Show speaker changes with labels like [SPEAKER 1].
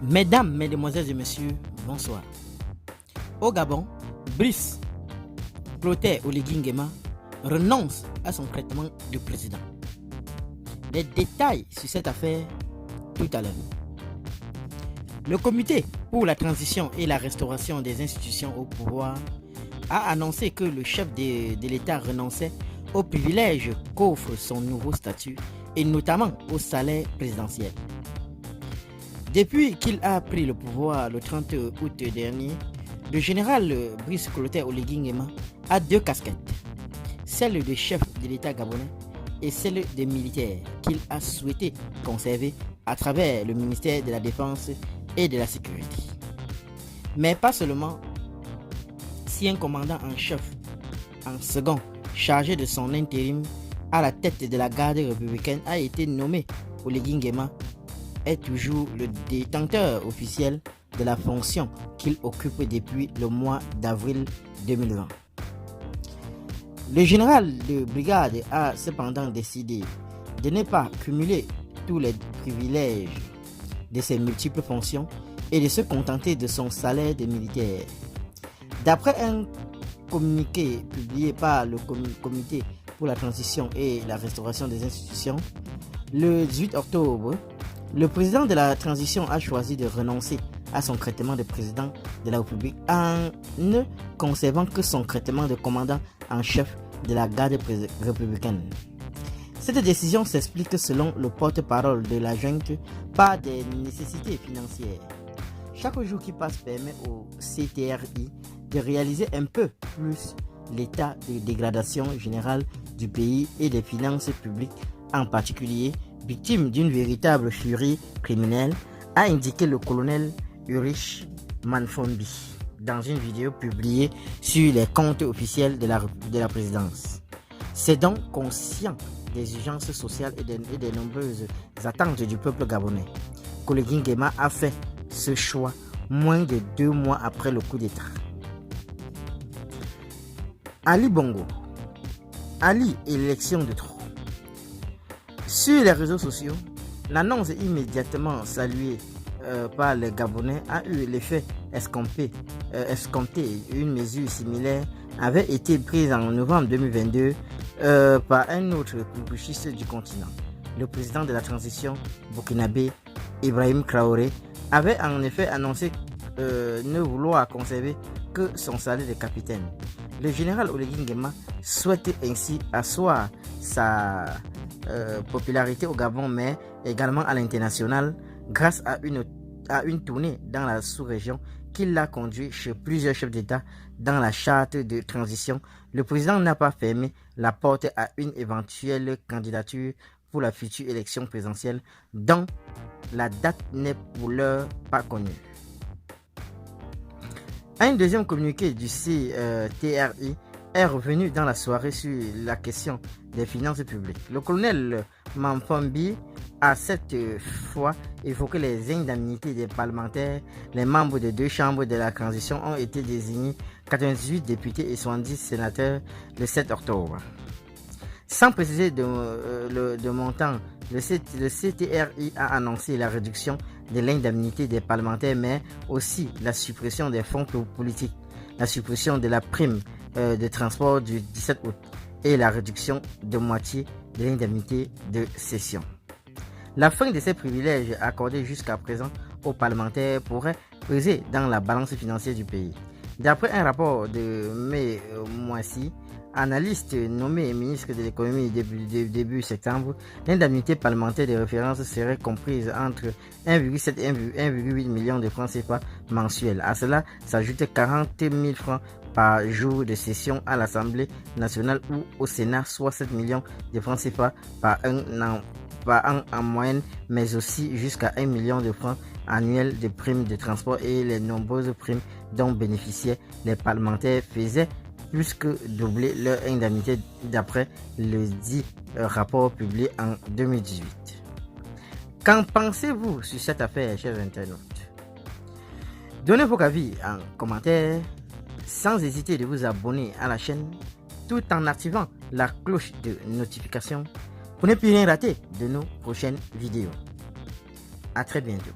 [SPEAKER 1] Mesdames, Mesdemoiselles et Messieurs, bonsoir. Au Gabon, Brice Clotaire Oligui Nguema renonce à son traitement de président. Les détails sur cette affaire tout à l'heure. Le comité pour la transition et la restauration des institutions au pouvoir a annoncé que le chef de l'État renonçait aux privilèges qu'offre son nouveau statut et notamment au salaire présidentiel. Depuis qu'il a pris le pouvoir le 30 août dernier, le général Brice Clotaire Oligui Nguema a deux casquettes, celle de chef de l'État gabonais et celle de militaire qu'il a souhaité conserver à travers le ministère de la Défense et de la Sécurité. Mais pas seulement. Si un commandant en chef, en second, chargé de son intérim à la tête de la garde républicaine a été nommé, Oligui Nguema est toujours le détenteur officiel de la fonction qu'il occupe depuis le mois d'avril 2020. Le général de brigade a cependant décidé de ne pas cumuler tous les privilèges de ses multiples fonctions et de se contenter de son salaire de militaire. D'après un communiqué publié par le comité pour la transition et la restauration des institutions, le 18 octobre, le président de la transition a choisi de renoncer à son traitement de président de la République en ne conservant que son traitement de commandant en chef de la garde républicaine. Cette décision s'explique selon le porte-parole de la junte par des nécessités financières. Chaque jour qui passe permet au CTRI de réaliser un peu plus l'état de dégradation générale du pays et des finances publiques en particulier, victime d'une véritable furie criminelle, a indiqué le colonel Ulrich Manfombi dans une vidéo publiée sur les comptes officiels de la présidence. C'est donc conscient des urgences sociales et des nombreuses attentes du peuple gabonais qu'Oligui Nguema a fait ce choix moins de 2 mois après le coup d'État. Ali Bongo, Ali et l'élection de trop. Sur les réseaux sociaux, l'annonce immédiatement saluée par les Gabonais a eu l'effet escompté. Une mesure similaire avait été prise en novembre 2022 par un autre putschiste du continent. Le président de la transition burkinabé, Ibrahim Traoré, avait en effet annoncé ne vouloir conserver que son salaire de capitaine. Le général Oligui Nguema souhaite ainsi asseoir sa popularité au Gabon, mais également à l'international, grâce à une tournée dans la sous-région qui l'a conduit chez plusieurs chefs d'État. Dans la charte de transition, le président n'a pas fermé la porte à une éventuelle candidature pour la future élection présidentielle, dont la date n'est pour l'heure pas connue. Un deuxième communiqué du CTRI est revenu dans la soirée sur la question des finances publiques. Le colonel Manfombi a cette fois évoqué les indemnités des parlementaires. Les membres des deux chambres de la transition ont été désignés 98 députés et 70 sénateurs le 7 octobre. Sans préciser de montant, le CTRI a annoncé la réduction de l'indemnité des parlementaires, mais aussi la suppression des fonds politiques, la suppression de la prime de transport du 17 août et la réduction de moitié de l'indemnité de session. La fin de ces privilèges accordés jusqu'à présent aux parlementaires pourrait peser dans la balance financière du pays. D'après un rapport de mai mois-ci, analyste nommé ministre de l'économie début septembre, l'indemnité parlementaire de référence serait comprise entre 1,7 et 1,8 millions de francs CFA mensuels. À cela s'ajoutent 40 000 francs par jour de session à l'Assemblée nationale ou au Sénat, soit 7 millions de francs CFA par an en moyenne, mais aussi jusqu'à 1 million de francs annuels de primes de transport et les nombreuses primes dont bénéficiaient les parlementaires faisaient plus que doubler leur indemnité d'après le dit rapport publié en 2018. Qu'en pensez-vous sur cette affaire, chers internautes? Donnez vos avis en commentaire, sans hésiter de vous abonner à la chaîne, tout en activant la cloche de notification pour ne plus rien rater de nos prochaines vidéos. À très bientôt.